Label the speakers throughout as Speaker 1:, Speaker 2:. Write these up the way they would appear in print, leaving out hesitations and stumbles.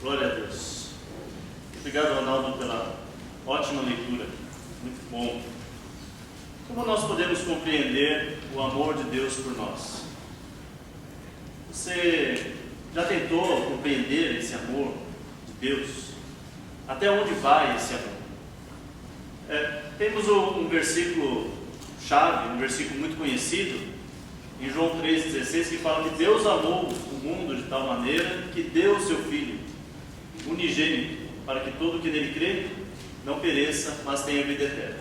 Speaker 1: Glória a Deus. Obrigado, Ronaldo, pela ótima leitura. Muito bom. Como nós podemos compreender o amor de Deus por nós? Você já tentou compreender esse amor de Deus? Até onde vai esse amor? Temos um versículo chave, um versículo muito conhecido, em João 3,16, que fala que Deus amou o mundo de tal maneira que deu o seu Filho unigênito, para que todo que nele crê não pereça, mas tenha vida eterna.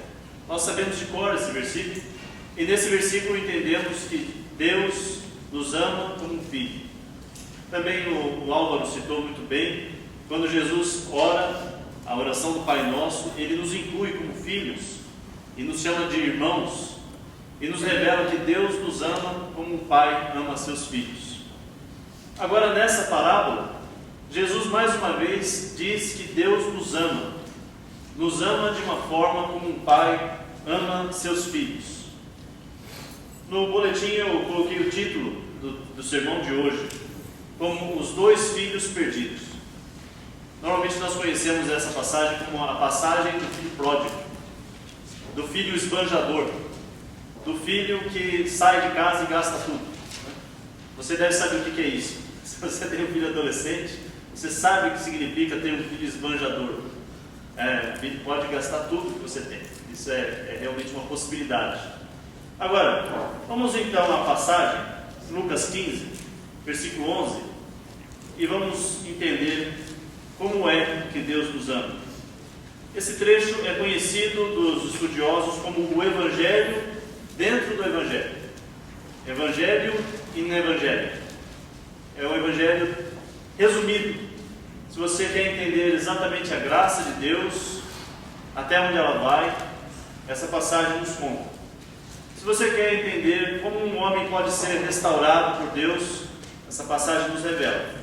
Speaker 1: Nós sabemos de cor esse versículo, e nesse versículo entendemos que Deus nos ama como um filho. Também o Álvaro citou muito bem, quando Jesus ora a oração do Pai Nosso, Ele nos inclui como filhos, e nos chama de irmãos, e nos revela que Deus nos ama como um pai ama seus filhos. Agora, nessa parábola, Jesus mais uma vez diz que Deus nos ama de uma forma como um pai ama seus filhos. No boletim eu coloquei o título do sermão de hoje como os dois filhos perdidos. Normalmente nós conhecemos essa passagem como a passagem do filho pródigo, do filho esbanjador, do filho que sai de casa e gasta tudo. Você deve saber o que é isso. Se você tem um filho adolescente, você sabe o que significa ter um filho esbanjador. O filho pode gastar tudo que você tem. Isso é realmente uma possibilidade. Agora, vamos então à passagem, Lucas 15, versículo 11, e vamos entender como é que Deus nos ama. Esse trecho é conhecido dos estudiosos como o Evangelho dentro do Evangelho. Evangelho in Evangelho. É o Evangelho resumido. Se você quer entender exatamente a graça de Deus, até onde ela vai, essa passagem nos conta. Se você quer entender como um homem pode ser restaurado por Deus, essa passagem nos revela.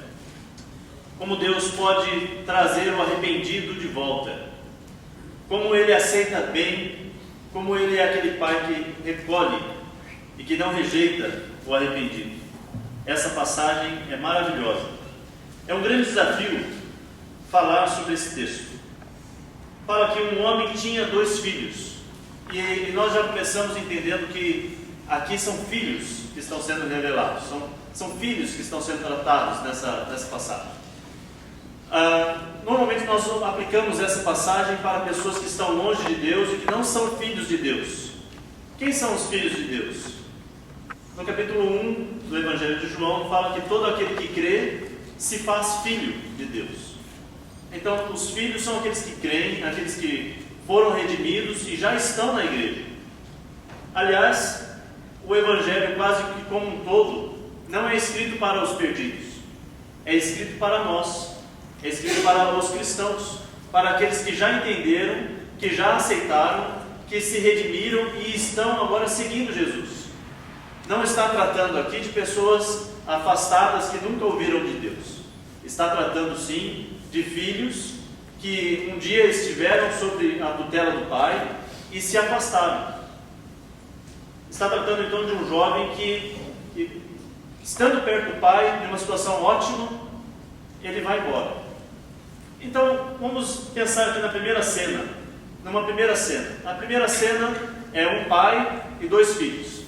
Speaker 1: Como Deus pode trazer o arrependido de volta. Como Ele aceita bem, como Ele é aquele Pai que recolhe e que não rejeita o arrependido. Essa passagem é maravilhosa. É um grande desafio falar sobre esse texto. Fala que um homem tinha 2 filhos. E nós já começamos entendendo que aqui são filhos que estão sendo revelados. São filhos que estão sendo tratados nessa passagem. Normalmente nós aplicamos essa passagem para pessoas que estão longe de Deus e que não são filhos de Deus. Quem são os filhos de Deus? No capítulo 1 do Evangelho de João, fala que todo aquele que crê se faz filho de Deus. Então, os filhos são aqueles que creem, aqueles que foram redimidos e já estão na igreja. Aliás, o Evangelho quase que como um todo não é escrito para os perdidos, é escrito para nós, é escrito para os cristãos, para aqueles que já entenderam, que já aceitaram, que se redimiram e estão agora seguindo Jesus. Não está tratando aqui de pessoas afastadas que nunca ouviram de Deus. Está tratando sim de filhos que um dia estiveram sob a tutela do pai e se afastaram. Está tratando então de um jovem que estando perto do pai, em uma situação ótima, ele vai embora. Então, vamos pensar aqui na primeira cena. A primeira cena é um pai e 2 filhos.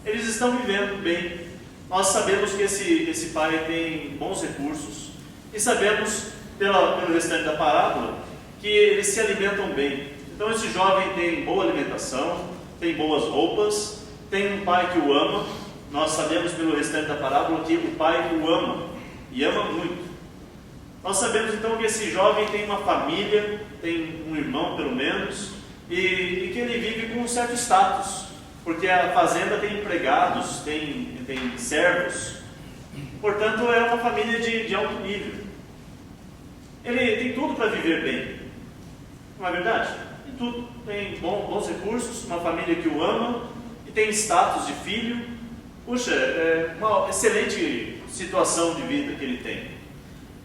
Speaker 1: Eles estão vivendo bem. Nós sabemos que esse pai tem bons recursos e sabemos, pelo restante da parábola, que eles se alimentam bem. Então esse jovem tem boa alimentação, tem boas roupas, tem um pai que o ama. Nós sabemos pelo restante da parábola que o pai o ama, e ama muito. Nós sabemos então que esse jovem tem uma família, tem um irmão pelo menos, e que ele vive com um certo status, porque a fazenda tem empregados, tem servos, portanto é uma família de alto nível. Ele tem tudo para viver bem, não é verdade? Tem tudo, tem bons recursos, uma família que o ama, e tem status de filho. Puxa, é uma excelente situação de vida que ele tem.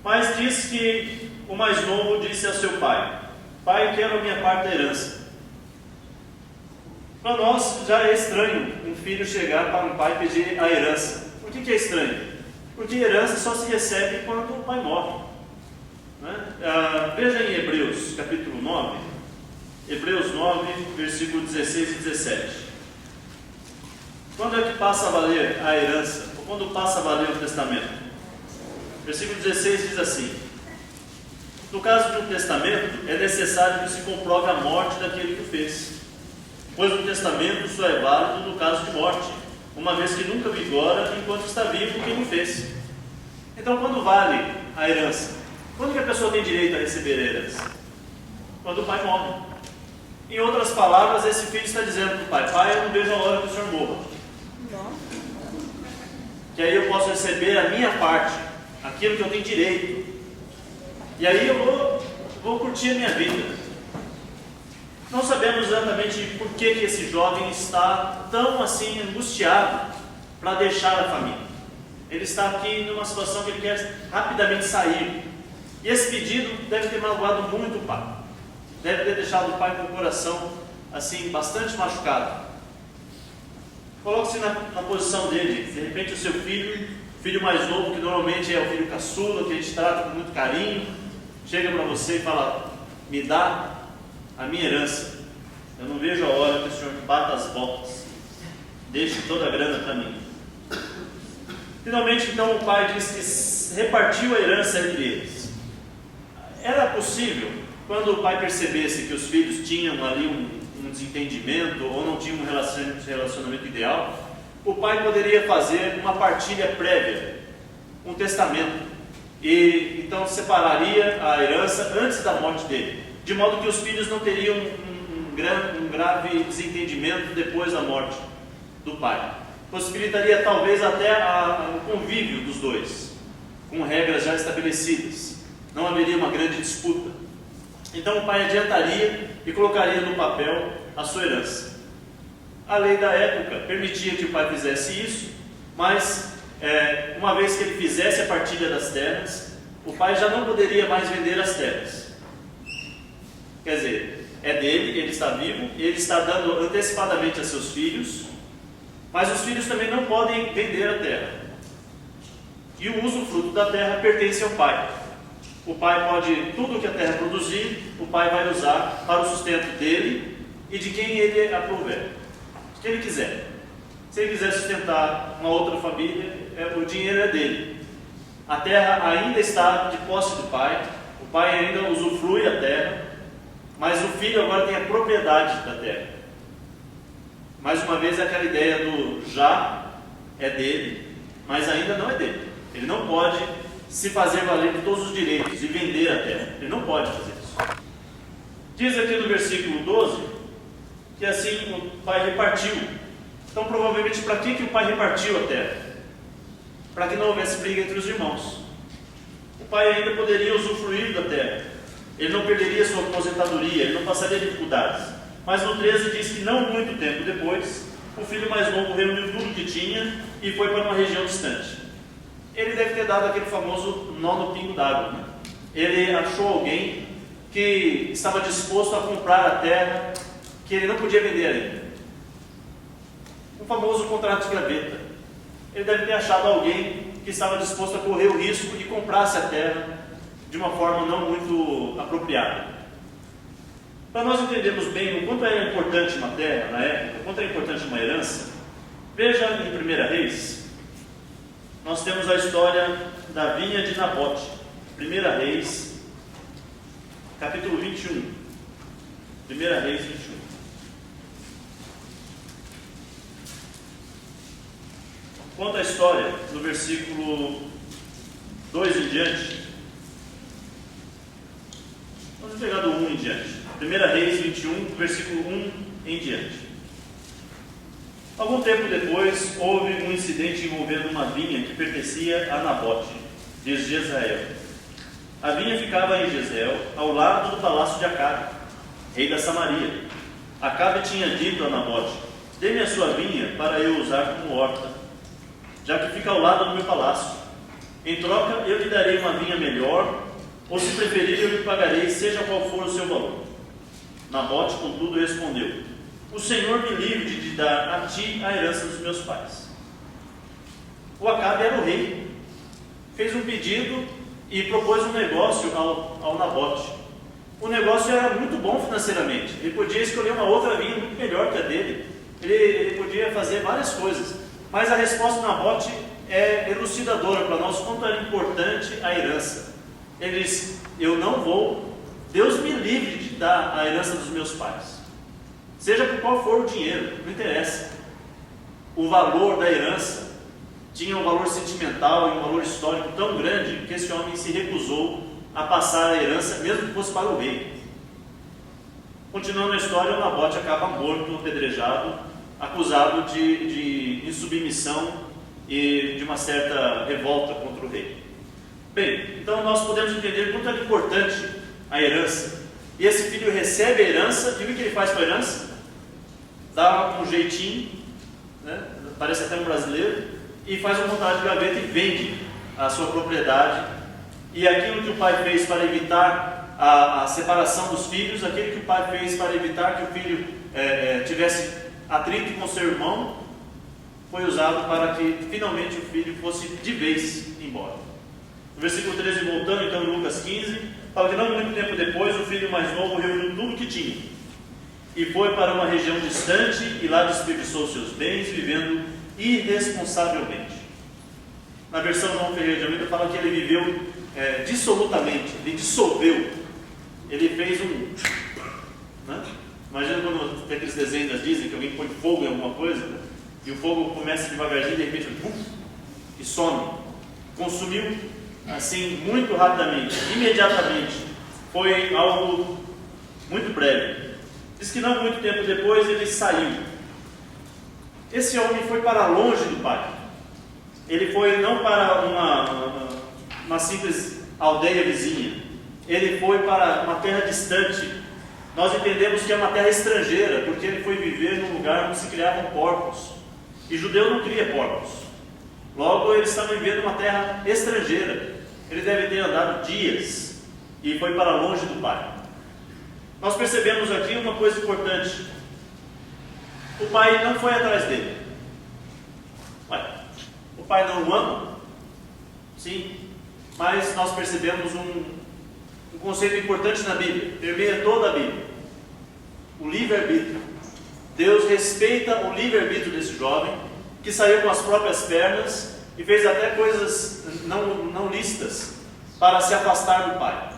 Speaker 1: Mas diz que o mais novo disse ao seu pai: pai, quero a minha parte da herança. Para nós já é estranho um filho chegar para um pai e pedir a herança. Por que é estranho? Porque herança só se recebe quando o pai morre. Veja em Hebreus, capítulo 9, Hebreus 9, versículo 16 e 17. Quando é que passa a valer a herança? Ou quando passa a valer o testamento? Versículo 16 diz assim: no caso de um testamento, é necessário que se comprove a morte daquele que o fez, pois o testamento só é válido no caso de morte, uma vez que nunca vigora enquanto está vivo quem o fez. Então, quando vale a herança? Quando que a pessoa tem direito a receber a herança? Quando o pai morre. Em outras palavras, esse filho está dizendo para o pai: pai, eu não vejo a hora que o senhor morra, que aí eu posso receber a minha parte, aquilo que eu tenho direito, e aí eu vou curtir a minha vida. Não sabemos exatamente por que esse jovem está tão assim angustiado para deixar a família. Ele está aqui numa situação que ele quer rapidamente sair, e esse pedido deve ter magoado muito o pai, deve ter deixado o pai com o coração assim bastante machucado. Coloque-se na posição dele. De repente o seu filho mais novo, que normalmente é o filho caçula, que a gente trata com muito carinho, chega para você e fala: me dá a minha herança, eu não vejo a hora que o senhor bata as botas, deixe toda a grana para mim. Finalmente, então, o pai diz que repartiu a herança entre eles. Era possível, quando o pai percebesse que os filhos tinham ali um desentendimento ou não tinham um relacionamento ideal, o pai poderia fazer uma partilha prévia, um testamento, e então separaria a herança antes da morte dele, de modo que os filhos não teriam um grave desentendimento depois da morte do pai. Possibilitaria talvez até o convívio dos dois, com regras já estabelecidas. Não haveria uma grande disputa. Então o pai adiantaria e colocaria no papel a sua herança. A lei da época permitia que o pai fizesse isso, mas uma vez que ele fizesse a partilha das terras, o pai já não poderia mais vender as terras. Quer dizer, é dele, ele está vivo, ele está dando antecipadamente a seus filhos, mas os filhos também não podem vender a terra. E o usufruto da terra pertence ao pai. O pai pode, tudo que a terra produzir, o pai vai usar para o sustento dele e de quem ele aprouver, de quem ele quiser. Se ele quiser sustentar uma outra família, o dinheiro é dele. A terra ainda está de posse do pai, o pai ainda usufrui a terra, mas o filho agora tem a propriedade da terra. Mais uma vez, aquela ideia do já é dele, mas ainda não é dele. Ele não pode se fazer valer de todos os direitos e vender a terra. Ele não pode fazer isso. Diz aqui no versículo 12 que assim o pai repartiu. Então, provavelmente, para que o pai repartiu a terra? Para que não houvesse briga entre os irmãos. O pai ainda poderia usufruir da terra. Ele não perderia sua aposentadoria, ele não passaria dificuldades. Mas no 13 diz que não muito tempo depois, o filho mais novo reuniu tudo que tinha e foi para uma região distante. Ele deve ter dado aquele famoso nó no pingo d'água, né? Ele achou alguém que estava disposto a comprar a terra que ele não podia vender ainda. Um famoso contrato de gaveta. Ele deve ter achado alguém que estava disposto a correr o risco e comprasse a terra de uma forma não muito apropriada. Para nós entendermos bem o quanto era importante uma terra na época, o quanto era importante uma herança, veja em 1 Reis, nós temos a história da vinha de Nabote. 1 Reis, capítulo 21. 1 Reis 21. Conta a história no versículo 2 em diante. Vamos pegar do 1 em diante. 1 Reis 21, versículo 1 em diante. Algum tempo depois, houve um incidente envolvendo uma vinha que pertencia a Nabote, de Jezreel. A vinha ficava em Jezreel, ao lado do palácio de Acabe, rei da Samaria. Acabe tinha dito a Nabote: dê-me a sua vinha para eu usar como horta, já que fica ao lado do meu palácio. Em troca, eu lhe darei uma vinha melhor, ou se preferir, eu lhe pagarei, seja qual for o seu valor. Nabote, contudo, respondeu: o Senhor me livre de dar a ti a herança dos meus pais. O Acabe era o rei, fez um pedido e propôs um negócio ao Nabote. O negócio era muito bom financeiramente, ele podia escolher uma outra vinha muito melhor que a dele, ele podia fazer várias coisas, mas a resposta do Nabote é elucidadora para nós quanto era importante a herança. Ele diz: eu não vou, Deus me livre de dar a herança dos meus pais, seja por qual for o dinheiro, não interessa. O valor da herança tinha um valor sentimental e um valor histórico tão grande que esse homem se recusou a passar a herança, mesmo que fosse para o rei. Continuando a história, o Nabote acaba morto, apedrejado, acusado de insubmissão e de uma certa revolta contra o rei. Bem, então nós podemos entender quanto é importante a herança. E esse filho recebe a herança, e o que ele faz com a herança? Dá um jeitinho, né? Parece até um brasileiro, e faz uma vontade de gaveta e vende a sua propriedade. E aquilo que o pai fez para evitar a separação dos filhos, aquilo que o pai fez para evitar que o filho tivesse atrito com seu irmão, foi usado para que finalmente o filho fosse de vez embora. No versículo 13, voltando então em Lucas 15, fala que não muito tempo depois o filho mais novo reuniu tudo o que tinha e foi para uma região distante e lá desperdiçou seus bens vivendo irresponsavelmente. Na versão João Ferreira de Almeida fala que ele viveu dissolutamente, ele dissolveu, ele fez né? Imagina quando tem aqueles desenhos das Disney que alguém põe fogo em alguma coisa, né? E o fogo começa devagarzinho e de repente e some, consumiu assim muito rapidamente, imediatamente, foi algo muito breve. Diz que não muito tempo depois ele saiu. Esse homem foi para longe do pai, ele foi não para uma simples aldeia vizinha, ele foi para uma terra distante. Nós entendemos que é uma terra estrangeira, porque ele foi viver num lugar onde se criavam porcos, e judeu não cria porcos. Logo, ele estava vivendo uma terra estrangeira. Ele deve ter andado dias e foi para longe do pai. Nós percebemos aqui uma coisa importante: o pai não foi atrás dele. O pai não o ama? Sim, mas nós percebemos um conceito importante na Bíblia, permeia toda a Bíblia: o livre-arbítrio. Deus respeita o livre-arbítrio desse jovem, que saiu com as próprias pernas e fez até coisas não lícitas para se afastar do pai.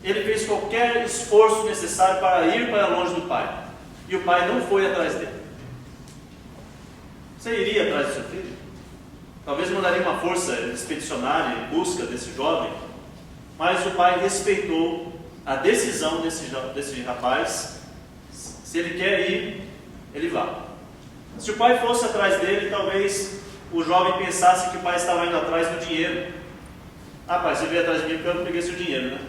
Speaker 1: Ele fez qualquer esforço necessário para ir para longe do pai, e o pai não foi atrás dele. Você iria atrás do seu filho? Talvez mandaria uma força expedicionária em busca desse jovem, mas o pai respeitou a decisão desse rapaz. Se ele quer ir, ele vai. Se o pai fosse atrás dele, talvez o jovem pensasse que o pai estava indo atrás do dinheiro. Ah, pai, você veio atrás de mim porque eu não peguei seu dinheiro, né?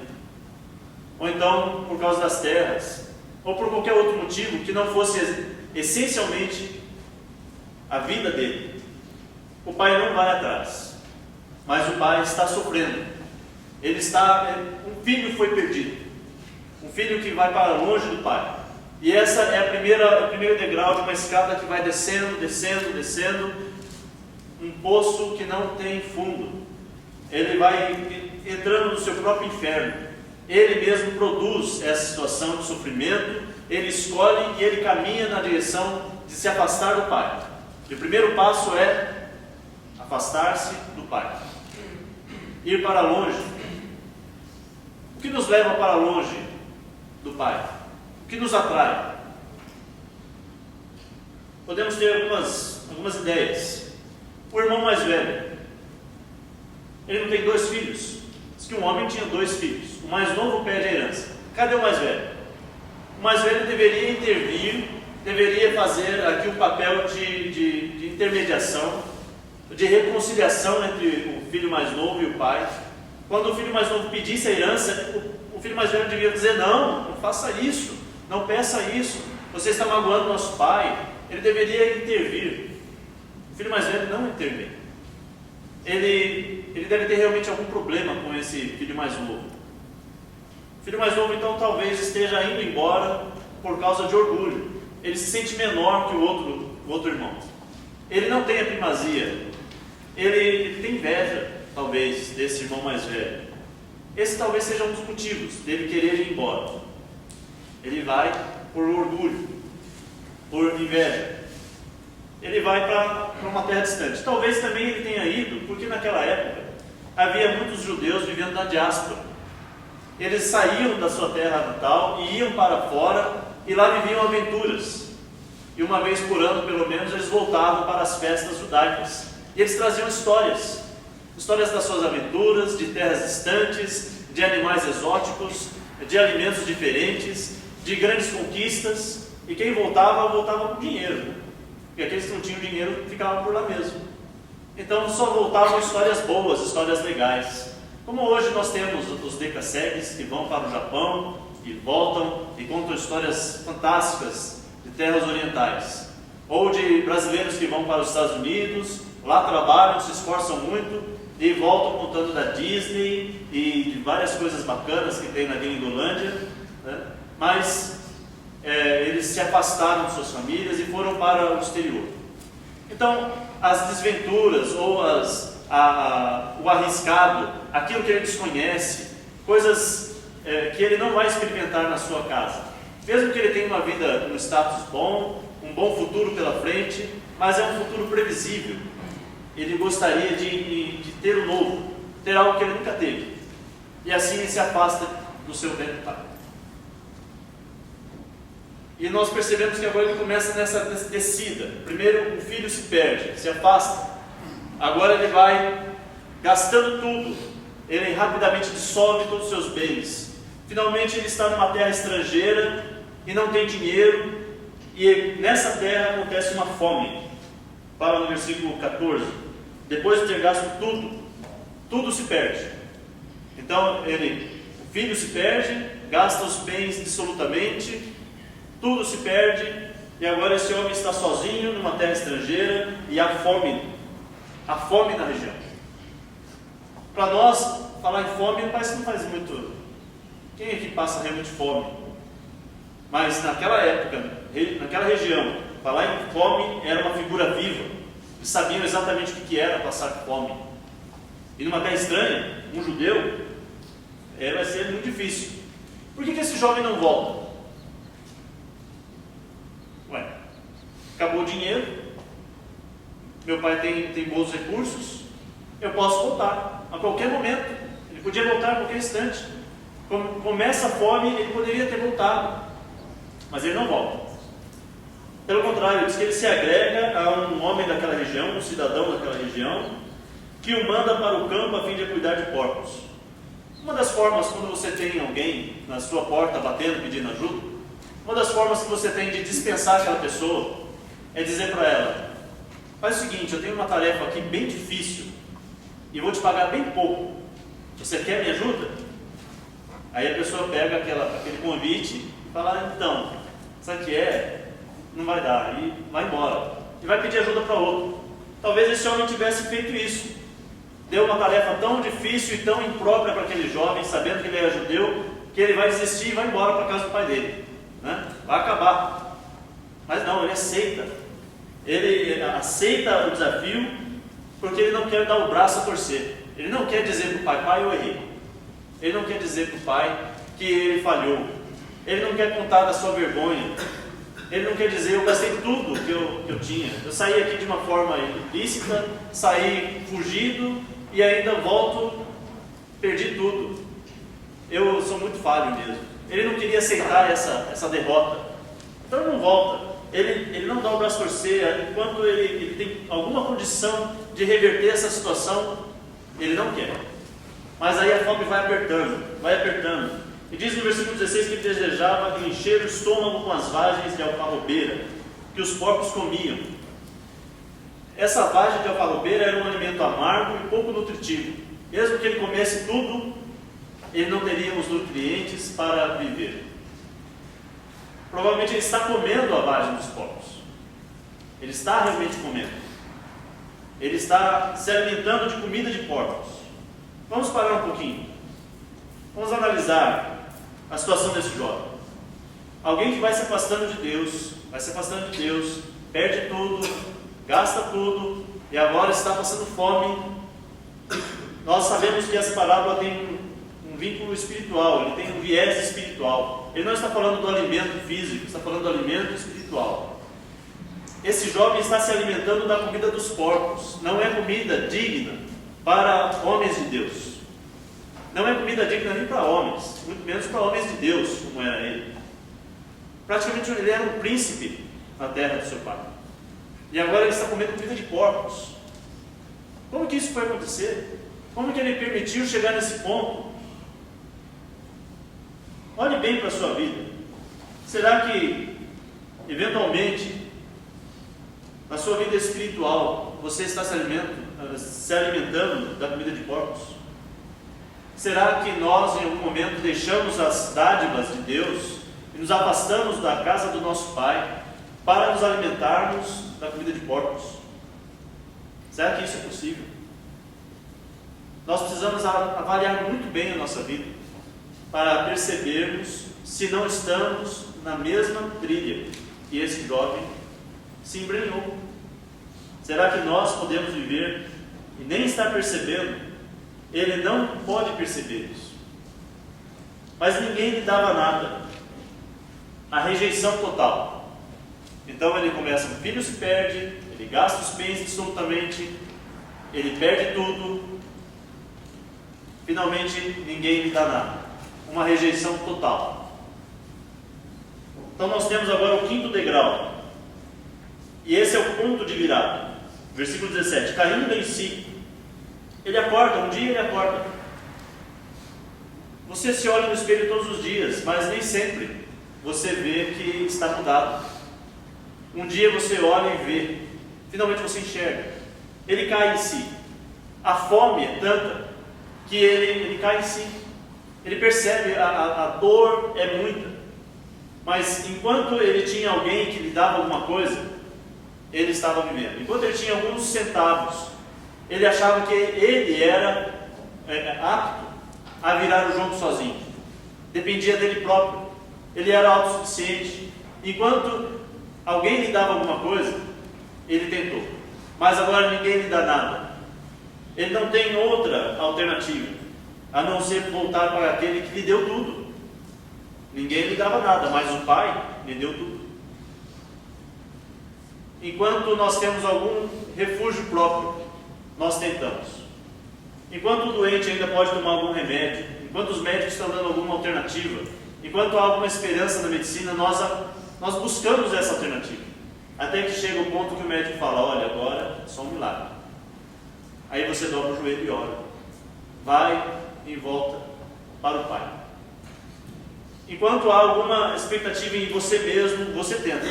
Speaker 1: Ou então por causa das terras, ou por qualquer outro motivo que não fosse essencialmente a vida dele. O pai não vai atrás, mas o pai está sofrendo. Um filho foi perdido, um filho que vai para longe do pai. E essa é o primeiro degrau de uma escada que vai descendo, um poço que não tem fundo. Ele vai entrando no seu próprio inferno. Ele mesmo produz essa situação de sofrimento, ele escolhe e ele caminha na direção de se afastar do pai. E o primeiro passo é afastar-se do pai, ir para longe. O que nos leva para longe do pai? O que nos atrai? Podemos ter algumas ideias. O irmão mais velho, ele não tem 2 filhos. Diz que um homem tinha 2 filhos. O mais novo pede a herança. Cadê o mais velho? O mais velho deveria intervir, deveria fazer aqui um papel de intermediação, de reconciliação entre o filho mais novo e o pai. Quando o filho mais novo pedisse a herança, o filho mais velho devia dizer: não faça isso, não peça isso, você está magoando nosso pai. Ele deveria intervir. O filho mais velho não intervém. Ele deve ter realmente algum problema com esse filho mais novo. O filho mais novo então talvez esteja indo embora por causa de orgulho. Ele se sente menor que o outro irmão. Ele não tem a primazia. Ele tem inveja, talvez, desse irmão mais velho. Esse talvez seja um dos motivos dele querer ir embora. Ele vai por orgulho, por inveja. Ele vai para uma terra distante. Talvez também ele tenha ido, porque naquela época havia muitos judeus vivendo na diáspora. Eles saíam da sua terra natal e iam para fora, e lá viviam aventuras. E uma vez por ano, pelo menos, eles voltavam para as festas judaicas. E eles traziam histórias das suas aventuras, de terras distantes, de animais exóticos, de alimentos diferentes, de grandes conquistas. E quem voltava, voltava com dinheiro. E aqueles que não tinham dinheiro ficavam por lá mesmo. Então só voltavam histórias boas, histórias legais. Como hoje nós temos os decassegues que vão para o Japão e voltam e contam histórias fantásticas de terras orientais. Ou de brasileiros que vão para os Estados Unidos, lá trabalham, se esforçam muito e voltam contando da Disney e de várias coisas bacanas que tem na Gringolândia, né? Mas eles se afastaram de suas famílias e foram para o exterior. Então, as desventuras ou o arriscado, aquilo que ele desconhece, coisas que ele não vai experimentar na sua casa. Mesmo que ele tenha uma vida, um status bom, um bom futuro pela frente, mas é um futuro previsível. Ele gostaria de ter o novo, ter algo que ele nunca teve. E assim ele se afasta do seu velho pai. E nós percebemos que agora ele começa nessa descida. Primeiro o filho se perde, se afasta. Agora ele vai gastando tudo. Ele rapidamente dissolve todos os seus bens. Finalmente ele está numa terra estrangeira e não tem dinheiro. E nessa terra acontece uma fome. Fala no versículo 14. Depois de ter gasto tudo, tudo se perde. Então o filho se perde, gasta os bens dissolutamente, tudo se perde, e agora esse homem está sozinho numa terra estrangeira e há fome na região. Para nós, falar em fome parece que não faz muito. Quem é que passa realmente fome? Mas naquela época, naquela região, falar em fome era uma figura viva. Eles sabiam exatamente o que era passar fome. E numa terra estranha, um judeu, vai ser muito difícil. Por que esse jovem não volta? Acabou o dinheiro, meu pai tem bons recursos, eu posso voltar a qualquer momento. Ele podia voltar a qualquer instante. Começa a fome, ele poderia ter voltado, mas ele não volta. Pelo contrário, diz que ele se agrega a um homem daquela região, um cidadão daquela região, que o manda para o campo a fim de cuidar de porcos. Uma das formas, quando você tem alguém na sua porta batendo, pedindo ajuda, uma das formas que você tem de dispensar aquela pessoa é dizer para ela: faz o seguinte, eu tenho uma tarefa aqui bem difícil e vou te pagar bem pouco. Você quer me ajuda? Aí a pessoa pega aquele convite e fala: então, sabe o que é? Não vai dar, e vai embora. E vai pedir ajuda para outro. Talvez esse homem tivesse feito isso. Deu uma tarefa tão difícil e tão imprópria para aquele jovem, sabendo que ele era judeu, que ele vai desistir e vai embora para a casa do pai dele, né? Vai acabar. Mas não, ele aceita. Ele aceita o desafio porque ele não quer dar o braço a torcer. Ele não quer dizer para o pai: pai, eu errei. Ele não quer dizer para o pai que ele falhou. Ele não quer contar da sua vergonha. Ele não quer dizer: eu gastei tudo que eu tinha. Eu saí aqui de uma forma ilícita, saí fugido e ainda volto, perdi tudo. Eu sou muito falho mesmo. Ele não queria aceitar essa derrota. Então ele não volta. Ele não dá o braço a torcer. Enquanto ele tem alguma condição de reverter essa situação, ele não quer. Mas aí a fome vai apertando. E diz no versículo 16 que ele desejava encher o estômago com as vagens de alfarrobeira que os porcos comiam. Essa vagem de alfarrobeira era um alimento amargo e pouco nutritivo. Mesmo que ele comesse tudo, ele não teria os nutrientes para viver. Provavelmente ele está comendo a vagem dos porcos. Ele está realmente comendo. Ele está se alimentando de comida de porcos. Vamos parar um pouquinho. Vamos analisar a situação desse jovem. Alguém que vai se afastando de Deus, perde tudo, gasta tudo e agora está passando fome. Nós sabemos que essa parábola tem um vínculo espiritual, ele tem um viés espiritual. Ele não está falando do alimento físico, está falando do alimento espiritual. Esse jovem está se alimentando da comida dos porcos. Não é comida digna para homens de Deus. Não é comida digna nem para homens, muito menos para homens de Deus, como era ele. Praticamente ele era um príncipe na terra do seu pai. E agora ele está comendo comida de porcos. Como que isso foi acontecer? Como que ele permitiu chegar nesse ponto? Olhe bem para a sua vida. Será que, eventualmente, na sua vida espiritual, você está se alimentando da comida de porcos? Será que nós, em algum momento, deixamos as dádivas de Deus e nos afastamos da casa do nosso Pai para nos alimentarmos da comida de porcos? Será que isso é possível? Nós precisamos avaliar muito bem a nossa vida para percebermos se não estamos na mesma trilha que esse jovem se embrenhou. Será que nós podemos viver e nem estar percebendo? Ele não pode perceber isso. Mas ninguém lhe dava nada. A rejeição total. Então ele começa, o filho se perde, ele gasta os bens absolutamente, ele perde tudo. Finalmente ninguém lhe dá nada. Uma rejeição total. Então nós temos agora o quinto degrau. E esse é o ponto de virada. Versículo 17. Caindo em si. Ele acorda, um dia ele acorda. Você se olha no espelho todos os dias, mas nem sempre você vê que está mudado. Um dia você olha e vê. Finalmente você enxerga. Ele cai em si. A fome é tanta que ele cai em si. Ele percebe, a dor é muita. Mas enquanto ele tinha alguém que lhe dava alguma coisa, ele estava vivendo. Enquanto ele tinha alguns centavos, ele achava que ele era apto a virar o jogo sozinho. Dependia dele próprio. Ele era autossuficiente. Enquanto alguém lhe dava alguma coisa, ele tentou. Mas agora ninguém lhe dá nada. Ele não tem outra alternativa a não ser voltar para aquele que lhe deu tudo. Ninguém lhe dava nada, mas o Pai lhe deu tudo. Enquanto nós temos algum refúgio próprio, nós tentamos. Enquanto o doente ainda pode tomar algum remédio, enquanto os médicos estão dando alguma alternativa, enquanto há alguma esperança na medicina, nós buscamos essa alternativa. Até que chega o ponto que o médico fala, olha, agora é só um milagre. Aí você dobra o joelho e ora. Vai e volta para o Pai. Enquanto há alguma expectativa em você mesmo, você tenta.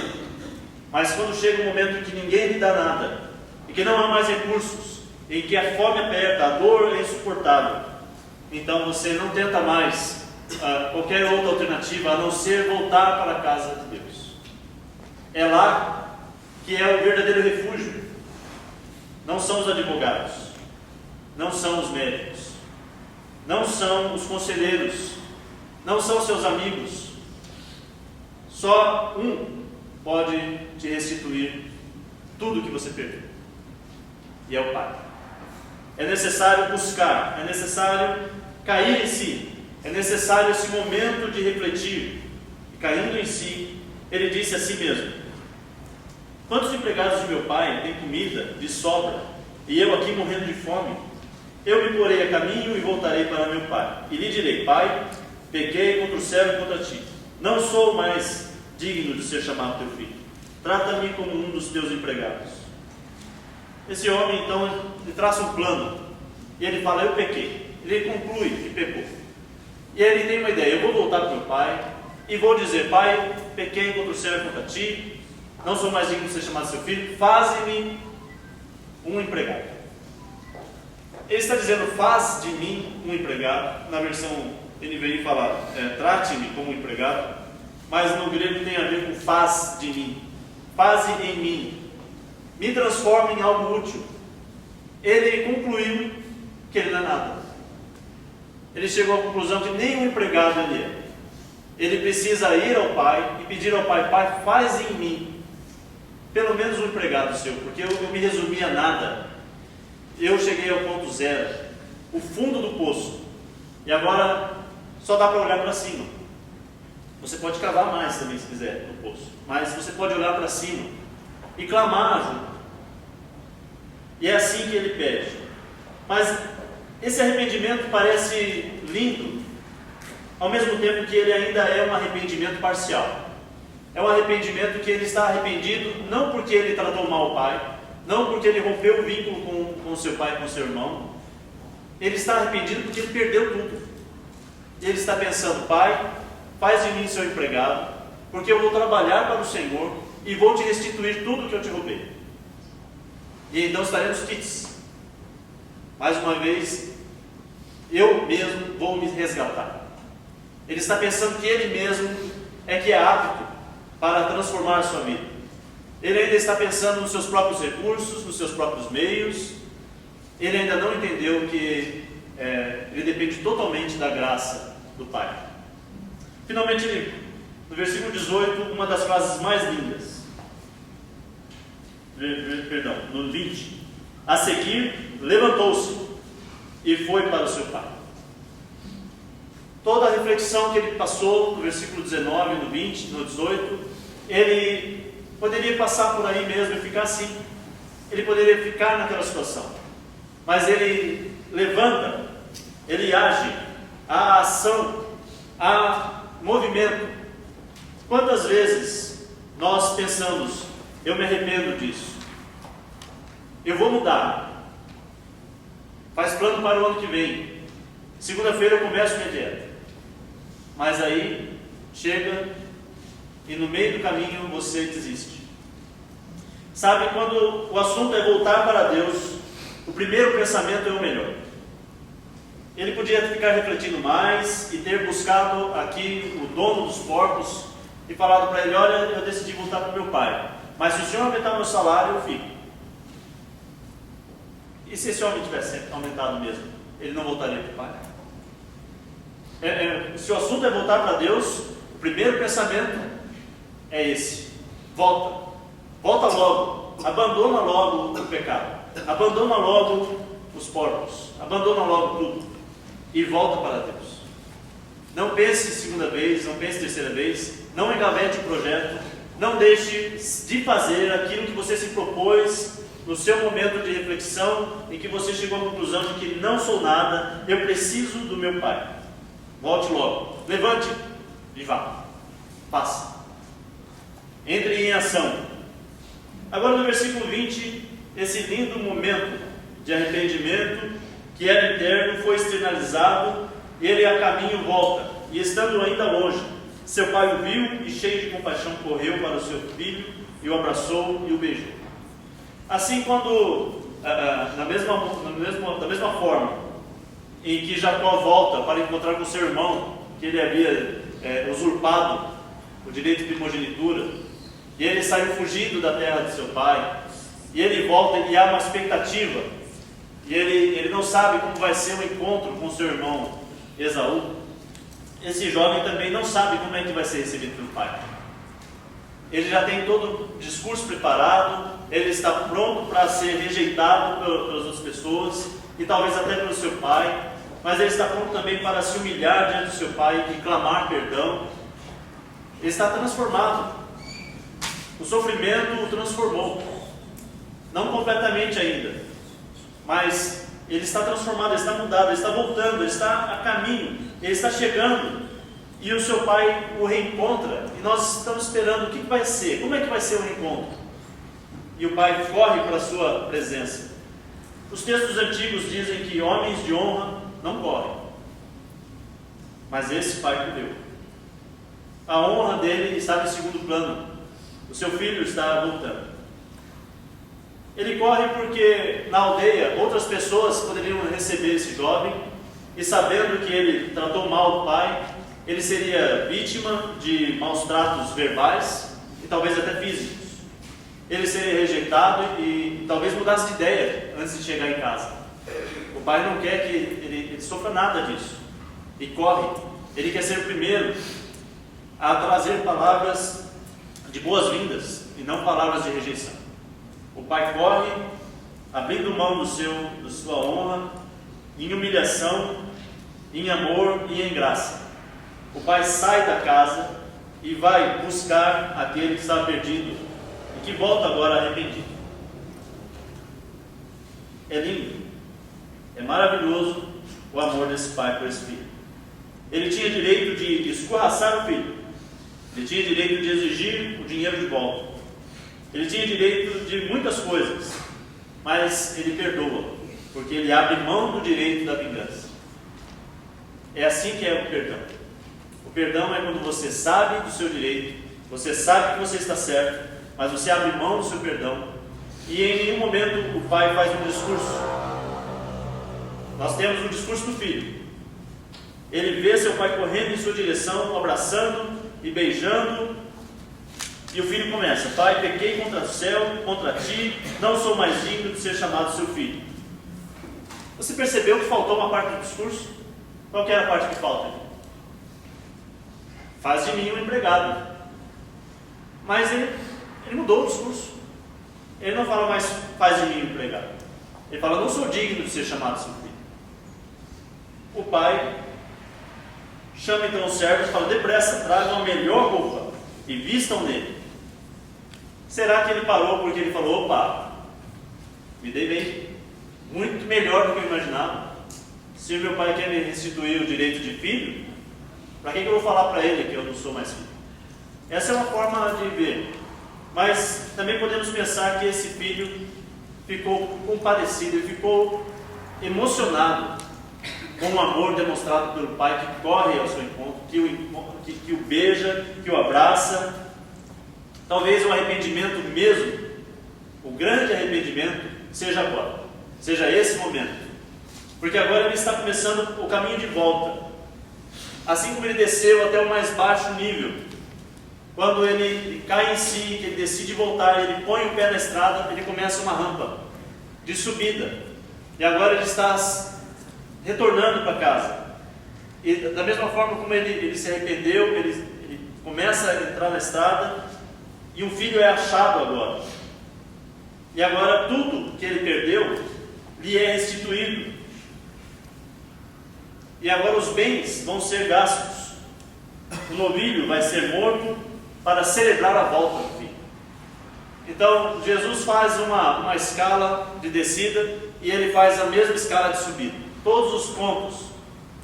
Speaker 1: Mas quando chega um momento em que ninguém lhe dá nada, e que não há mais recursos, em que a fome aperta, a dor é insuportável, então você não tenta mais qualquer outra alternativa a não ser voltar para a casa de Deus. É lá que é o verdadeiro refúgio. Não são os advogados, não são os médicos, não são os conselheiros, não são seus amigos. Só um pode te restituir tudo que você perdeu, e é o Pai. É necessário buscar, é necessário cair em si, é necessário esse momento de refletir. E caindo em si, ele disse a si mesmo: quantos empregados de meu pai têm comida de sobra, e eu aqui morrendo de fome? Eu me porei a caminho e voltarei para meu pai, e lhe direi: Pai, pequei contra o céu e contra ti, não sou mais digno de ser chamado teu filho, trata-me como um dos teus empregados. Esse homem então, ele traça um plano, e ele fala: eu pequei. Ele conclui que pecou, e aí ele tem uma ideia: eu vou voltar para o meu pai, e vou dizer: Pai, pequei contra o céu e contra ti, não sou mais digno de ser chamado seu filho, faze-me um empregado. Ele está dizendo: faz de mim um empregado. Na versão NVI fala: trate-me como um empregado, mas no grego tem a ver com faz de mim, faze em mim, me transforma em algo útil. Ele concluiu que ele não é nada. Ele chegou à conclusão que nem um empregado ele é. Ele precisa ir ao pai e pedir ao pai: Pai, faz em mim pelo menos um empregado seu, porque eu me resumi a nada. Eu cheguei ao ponto zero, o fundo do poço, e agora só dá para olhar para cima. Você pode cavar mais também se quiser no poço, mas você pode olhar para cima e clamar ajuda. E é assim que ele pede. Mas esse arrependimento parece lindo, ao mesmo tempo que ele ainda é um arrependimento parcial. É um arrependimento que ele está arrependido não porque ele tratou mal o pai, não porque ele rompeu o vínculo com seu pai e com seu irmão. Ele está arrependido porque ele perdeu tudo. Ele está pensando: Pai, faz de mim seu empregado, porque eu vou trabalhar para o Senhor e vou te restituir tudo que eu te roubei. E então estaremos quites. Mais uma vez, eu mesmo vou me resgatar. Ele está pensando que ele mesmo é que é apto para transformar a sua vida. Ele ainda está pensando nos seus próprios recursos, nos seus próprios meios. Ele ainda não entendeu que ele depende totalmente da graça do Pai. Finalmente, no versículo 18, uma das frases mais lindas. Perdão, no 20. A seguir, levantou-se e foi para o seu pai. Toda a reflexão que ele passou no versículo 19, no 20, no 18, ele poderia passar por aí mesmo e ficar assim. Ele poderia ficar naquela situação. Mas ele levanta, ele age, há ação, há movimento. Quantas vezes nós pensamos: eu me arrependo disso, eu vou mudar, faz plano para o ano que vem, segunda-feira eu começo minha dieta, mas aí chega e no meio do caminho você desiste. Sabe, quando o assunto é voltar para Deus, o primeiro pensamento é o melhor. Ele podia ficar refletindo mais e ter buscado aqui o dono dos porcos e falado para ele: olha, eu decidi voltar para o meu pai, mas se o senhor aumentar o meu salário, eu fico. E se esse homem tivesse aumentado mesmo, ele não voltaria para o pai? Se o assunto é voltar para Deus, o primeiro pensamento é esse: volta logo, abandona logo o pecado, abandona logo os porcos, abandona logo tudo e volta para Deus. Não pense segunda vez, não pense terceira vez, não engavete o projeto, não deixe de fazer aquilo que você se propôs no seu momento de reflexão, em que você chegou à conclusão de que não sou nada, eu preciso do meu Pai. Volte logo, levante e vá, faça, entre em ação. Agora no versículo 20, esse lindo momento de arrependimento que era eterno foi externalizado, e ele a caminho volta, e estando ainda longe, seu pai o viu e cheio de compaixão correu para o seu filho e o abraçou e o beijou. Assim, quando da mesma forma em que Jacó volta para encontrar com seu irmão, que ele havia usurpado o direito de primogenitura, e ele saiu fugindo da terra de seu pai, e ele volta e há uma expectativa, e ele não sabe como vai ser o encontro com seu irmão Esaú. Esse jovem também não sabe como é que vai ser recebido pelo pai. Ele já tem todo o discurso preparado, ele está pronto para ser rejeitado pelas outras pessoas, e talvez até pelo seu pai, mas ele está pronto também para se humilhar diante do seu pai e clamar perdão. Ele está transformado. O sofrimento o transformou. Não completamente ainda, mas ele está transformado, ele está mudado, ele está voltando, ele está a caminho, ele está chegando, e o seu pai o reencontra, e nós estamos esperando o que vai ser, como é que vai ser o reencontro? E o pai corre para a sua presença. Os textos antigos dizem que homens de honra não correm, mas esse pai correu. A honra dele estava em segundo plano, o seu filho está voltando. Ele corre porque na aldeia outras pessoas poderiam receber esse jovem, e sabendo que ele tratou mal o pai, ele seria vítima de maus tratos verbais e talvez até físicos. Ele seria rejeitado e talvez mudasse de ideia antes de chegar em casa. O pai não quer que ele sofra nada disso, e corre. Ele quer ser o primeiro a trazer palavras de boas-vindas e não palavras de rejeição. O pai corre, abrindo mão da sua honra, em humilhação, em amor e em graça. o pai sai da casa e vai buscar aquele que estava perdido e que volta agora arrependido. É lindo, é maravilhoso o amor desse pai por esse filho. Ele tinha direito de escorraçar o filho, ele tinha direito de exigir o dinheiro de volta, ele tinha direito de muitas coisas, mas ele perdoa, porque ele abre mão do direito da vingança. É assim que é o perdão. O perdão é quando você sabe do seu direito, você sabe que você está certo, mas você abre mão do seu perdão, e em nenhum momento o pai faz um discurso. Nós temos o discurso do filho. Ele vê seu pai correndo em sua direção, abraçando e beijando, e o filho começa: pai, pequei contra o céu, contra ti, não sou mais digno de ser chamado seu filho. Você percebeu que faltou uma parte do discurso? Qual que era a parte que falta? Faz de mim um empregado. Mas ele mudou o discurso. Ele não fala mais faz de mim um empregado. Ele fala: não sou digno de ser chamado seu filho. O pai chama então os servos e fala: depressa, tragam a melhor roupa e vistam nele. Será que ele parou porque ele falou: opa, me dei bem, muito melhor do que eu imaginava? Se o meu pai quer me restituir o direito de filho, para que eu vou falar para ele que eu não sou mais filho? Essa é uma forma de ver. Mas também podemos pensar que esse filho ficou compadecido, ele ficou emocionado com o amor demonstrado pelo pai, que corre ao seu encontro, que o beija, que o abraça. Talvez o arrependimento mesmo, o grande arrependimento, seja agora, seja esse momento, porque agora ele está começando o caminho de volta. Assim como ele desceu até o mais baixo nível, quando ele cai em si, que ele decide voltar, ele põe o pé na estrada, ele começa uma rampa de subida, e agora ele está retornando para casa. E da mesma forma como ele se arrependeu, ele começa a entrar na estrada, e o filho é achado agora. E agora tudo que ele perdeu lhe é restituído. E agora os bens vão ser gastos. O novilho vai ser morto para celebrar a volta do filho. Então Jesus faz uma escala de descida e ele faz a mesma escala de subida. Todos os pontos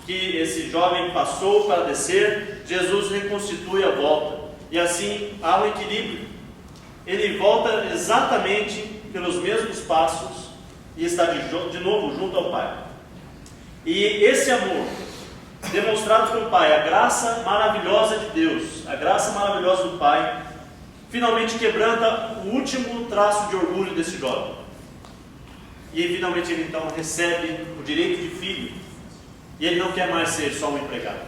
Speaker 1: que esse jovem passou para descer, Jesus reconstitui a volta. E assim há um equilíbrio. Ele volta exatamente pelos mesmos passos e está de novo junto ao Pai. E esse amor demonstrado pelo Pai, a graça maravilhosa de Deus, a graça maravilhosa do Pai, finalmente quebranta o último traço de orgulho desse jovem. E finalmente ele então recebe o direito de filho. E ele não quer mais ser só um empregado.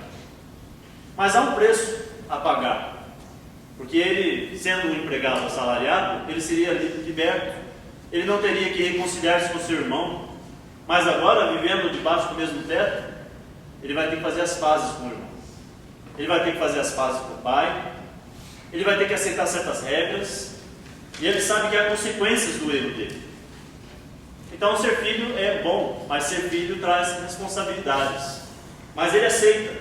Speaker 1: Mas há um preço a pagar. Porque ele, sendo um empregado assalariado, ele seria liberto. Ele não teria que reconciliar-se com seu irmão. Mas agora, vivendo debaixo do mesmo teto, ele vai ter que fazer as pazes com o irmão. Ele vai ter que fazer as pazes com o pai. Ele vai ter que aceitar certas regras. E ele sabe que há consequências do erro dele. Então, ser filho é bom, mas ser filho traz responsabilidades. Mas ele aceita,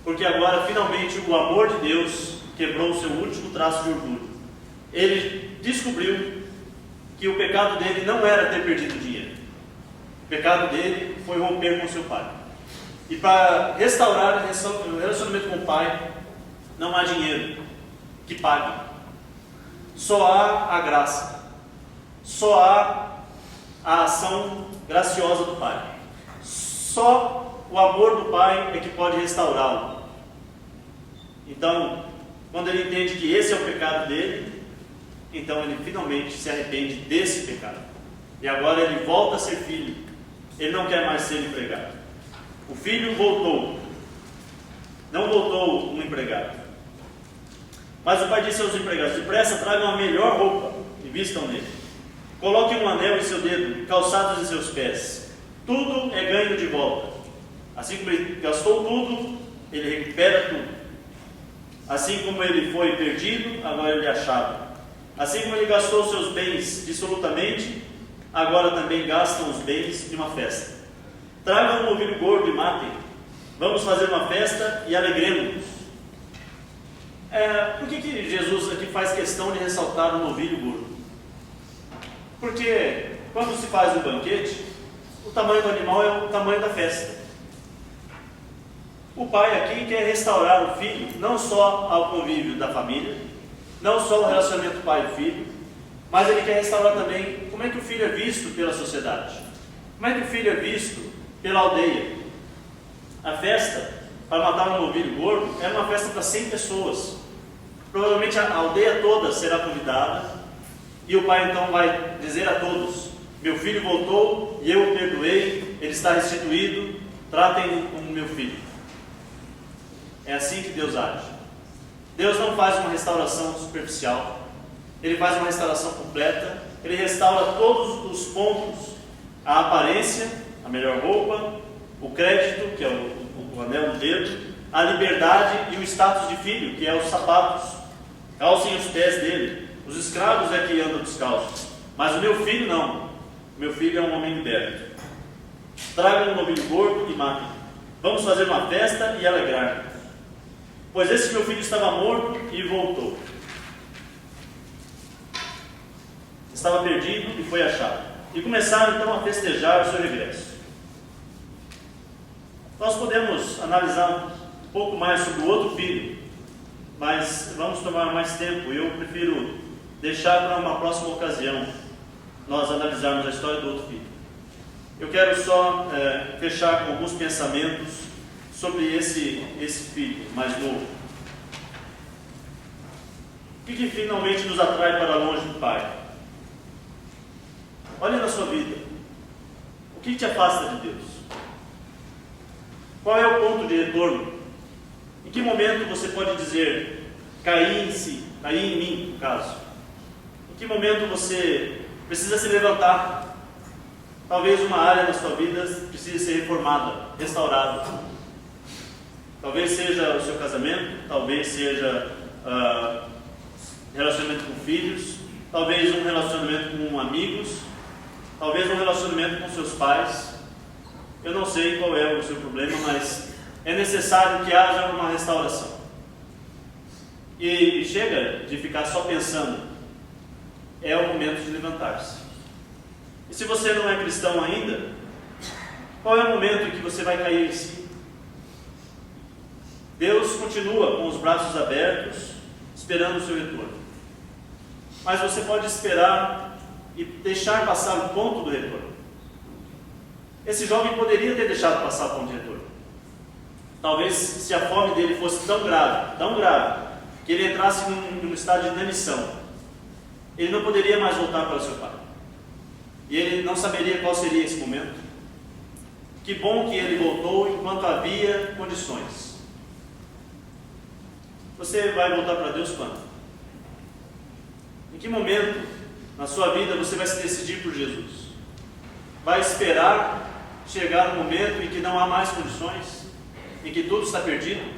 Speaker 1: porque agora, finalmente, o amor de Deus quebrou o seu último traço de orgulho. Ele descobriu que o pecado dele não era ter perdido dinheiro. O pecado dele foi romper com seu pai. E para restaurar o relacionamento com o pai, não há dinheiro que pague. Só há a graça. Só há a ação graciosa do pai. Só o amor do pai é que pode restaurá-lo. Então, quando ele entende que esse é o pecado dele, então ele finalmente se arrepende desse pecado. E agora ele volta a ser filho. Ele não quer mais ser empregado. O filho voltou. Não voltou um empregado. Mas o pai disse aos empregados: depressa, tragam a melhor roupa e vistam nele. Coloquem um anel em seu dedo, calçados em seus pés. Tudo é ganho de volta. Assim como ele gastou tudo, ele recupera tudo. Assim como ele foi perdido, agora ele é achado. Assim como ele gastou seus bens dissolutamente, agora também gastam os bens de uma festa. Tragam um novilho gordo e matem. Vamos fazer uma festa e alegremos-nos. Por que Jesus aqui faz questão de ressaltar o novilho gordo? Porque quando se faz um banquete, o tamanho do animal é o tamanho da festa. O pai aqui quer restaurar o filho, não só ao convívio da família, não só ao relacionamento pai e filho, mas ele quer restaurar também como é que o filho é visto pela sociedade, como é que o filho é visto pela aldeia. A festa para matar um novilho gordo era uma festa para 100 pessoas. Provavelmente a aldeia toda será convidada, e o pai então vai dizer a todos: meu filho voltou e eu o perdoei, ele está restituído, tratem-no como meu filho. É assim que Deus age. Deus não faz uma restauração superficial, Ele faz uma restauração completa. Ele restaura todos os pontos: a aparência, a melhor roupa, o crédito, que é o anel do dedo, a liberdade e o status de filho, que é os sapatos, calcem os pés dele. Os escravos é que andam descalços, mas o meu filho não. O meu filho é um homem liberto. Tragam um novilho gordo e matem. Vamos fazer uma festa e alegrar, pois esse meu filho estava morto e voltou. Estava perdido e foi achado. E começaram então a festejar o seu regresso. Nós podemos analisar um pouco mais sobre o outro filho, mas vamos tomar mais tempo. Eu prefiro deixar para uma próxima ocasião nós analisarmos a história do outro filho. Eu quero só fechar com alguns pensamentos sobre esse filho mais novo. O que finalmente nos atrai para longe do Pai? Olhe na sua vida. O que te afasta de Deus? Qual é o ponto de retorno? Em que momento você pode dizer: caí em si, caí em mim, no caso? Em que momento você precisa se levantar? Talvez uma área da sua vida precise ser reformada, restaurada. Talvez seja o seu casamento, talvez seja relacionamento com filhos, talvez um relacionamento com amigos, talvez um relacionamento com seus pais. Eu não sei qual é o seu problema, mas é necessário que haja uma restauração. E chega de ficar só pensando. É o momento de levantar-se. E se você não é cristão ainda, qual é o momento em que você vai cair em si? Deus continua com os braços abertos, esperando o seu retorno. Mas você pode esperar e deixar passar o ponto do retorno. Esse jovem poderia ter deixado passar o ponto de retorno. Talvez, se a fome dele fosse tão grave, que ele entrasse num estado de inanição, ele não poderia mais voltar para o seu pai. E ele não saberia qual seria esse momento. Que bom que ele voltou enquanto havia condições. Você vai voltar para Deus quando? Em que momento na sua vida você vai se decidir por Jesus? Vai esperar chegar no momento em que não há mais condições, em que tudo está perdido?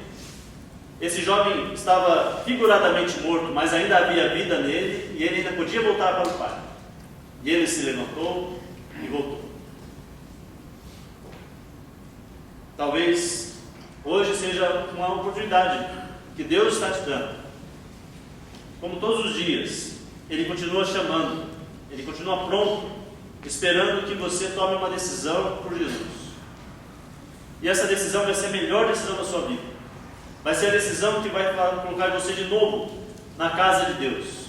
Speaker 1: Esse jovem estava figuradamente morto, mas ainda havia vida nele, e ele ainda podia voltar para o Pai. E ele se levantou e voltou. Talvez hoje seja uma oportunidade que Deus está te dando. Como todos os dias, Ele continua chamando, Ele continua pronto, esperando que você tome uma decisão por Jesus. E essa decisão vai ser a melhor decisão da sua vida. Vai ser a decisão que vai colocar você de novo na casa de Deus,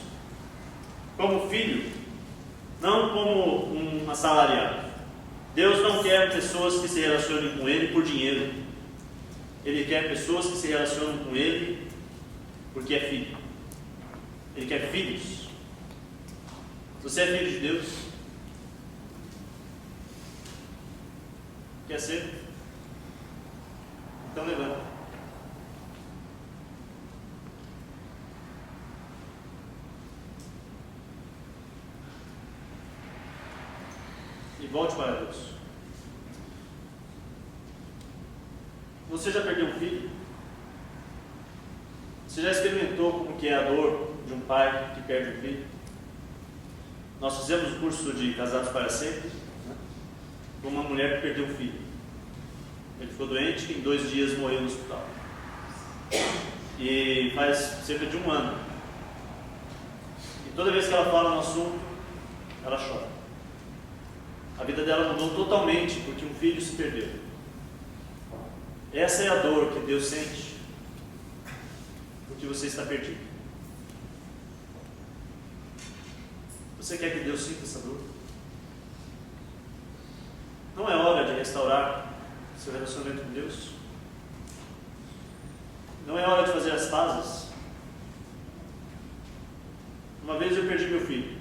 Speaker 1: como filho, não como um assalariado. Deus não quer pessoas que se relacionem com Ele por dinheiro. Ele quer pessoas que se relacionam com Ele porque é filho. Ele quer filhos. Você é filho de Deus? Quer ser? Então levanta. E volte para Deus. Você já perdeu um filho? Você já experimentou como que é a dor de um pai que perde um filho? Nós fizemos o curso de Casados para Sempre, né? Com uma mulher que perdeu um filho. Ele ficou doente, em 2 dias morreu no hospital. E faz cerca de 1 ano. E toda vez que ela fala no assunto, ela chora. A vida dela mudou totalmente porque um filho se perdeu. Essa é a dor que Deus sente porque você está perdido. Você quer que Deus sinta essa dor? Não é hora de restaurar seu relacionamento com Deus? Não é hora de fazer as pazes? Uma vez eu perdi meu filho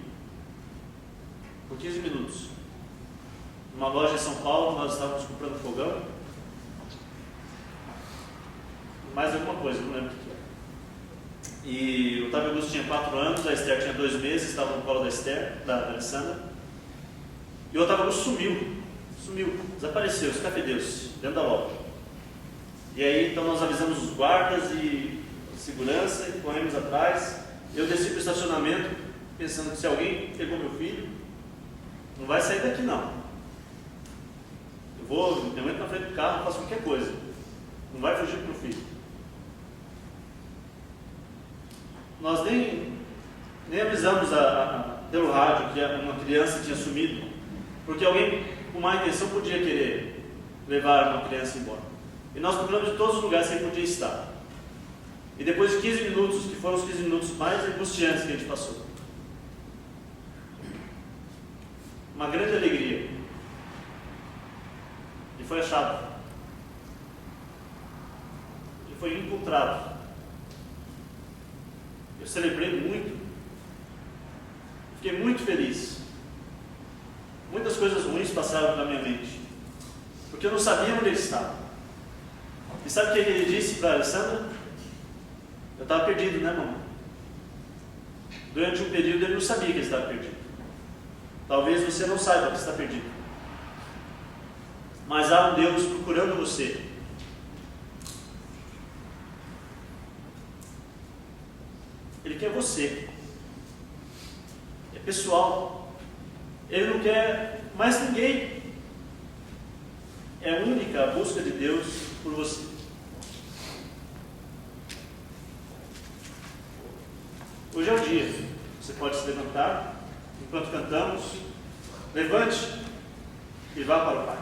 Speaker 1: por 15 minutos. Numa loja em São Paulo, nós estávamos comprando fogão. Mais alguma coisa, não lembro o que era. E o Otávio Augusto tinha 4 anos, a Esther tinha 2 meses, estava no colo da Esther, da Alessandra. E o Otávio Augusto sumiu, desapareceu, se cafedeu-se, dentro da loja. E aí, então nós avisamos os guardas e segurança e corremos atrás. Eu desci para o estacionamento, pensando que se alguém pegou meu filho, não vai sair daqui não. Eu entro na frente do carro, faço qualquer coisa. Não vai fugir para o filho. Nós nem avisamos pelo rádio que uma criança tinha sumido, porque alguém com má intenção podia querer levar uma criança embora. E nós procuramos em todos os lugares que ele podia estar. E depois de 15 minutos, que foram os 15 minutos mais angustiantes que a gente passou, uma grande alegria. Ele foi achado. Ele foi encontrado. Eu celebrei muito. Fiquei muito feliz. Muitas coisas ruins passaram pela minha mente, porque eu não sabia onde ele estava. E sabe o que ele disse para a Alessandra? Eu estava perdido, né, mamãe? Durante um período ele não sabia que ele estava perdido. Talvez você não saiba que está perdido. Mas há um Deus procurando você. Ele quer você. É pessoal. Ele não quer mais ninguém. É única a busca de Deus por você. Hoje é o dia. Você pode se levantar enquanto cantamos. Levante e vá para o Pai.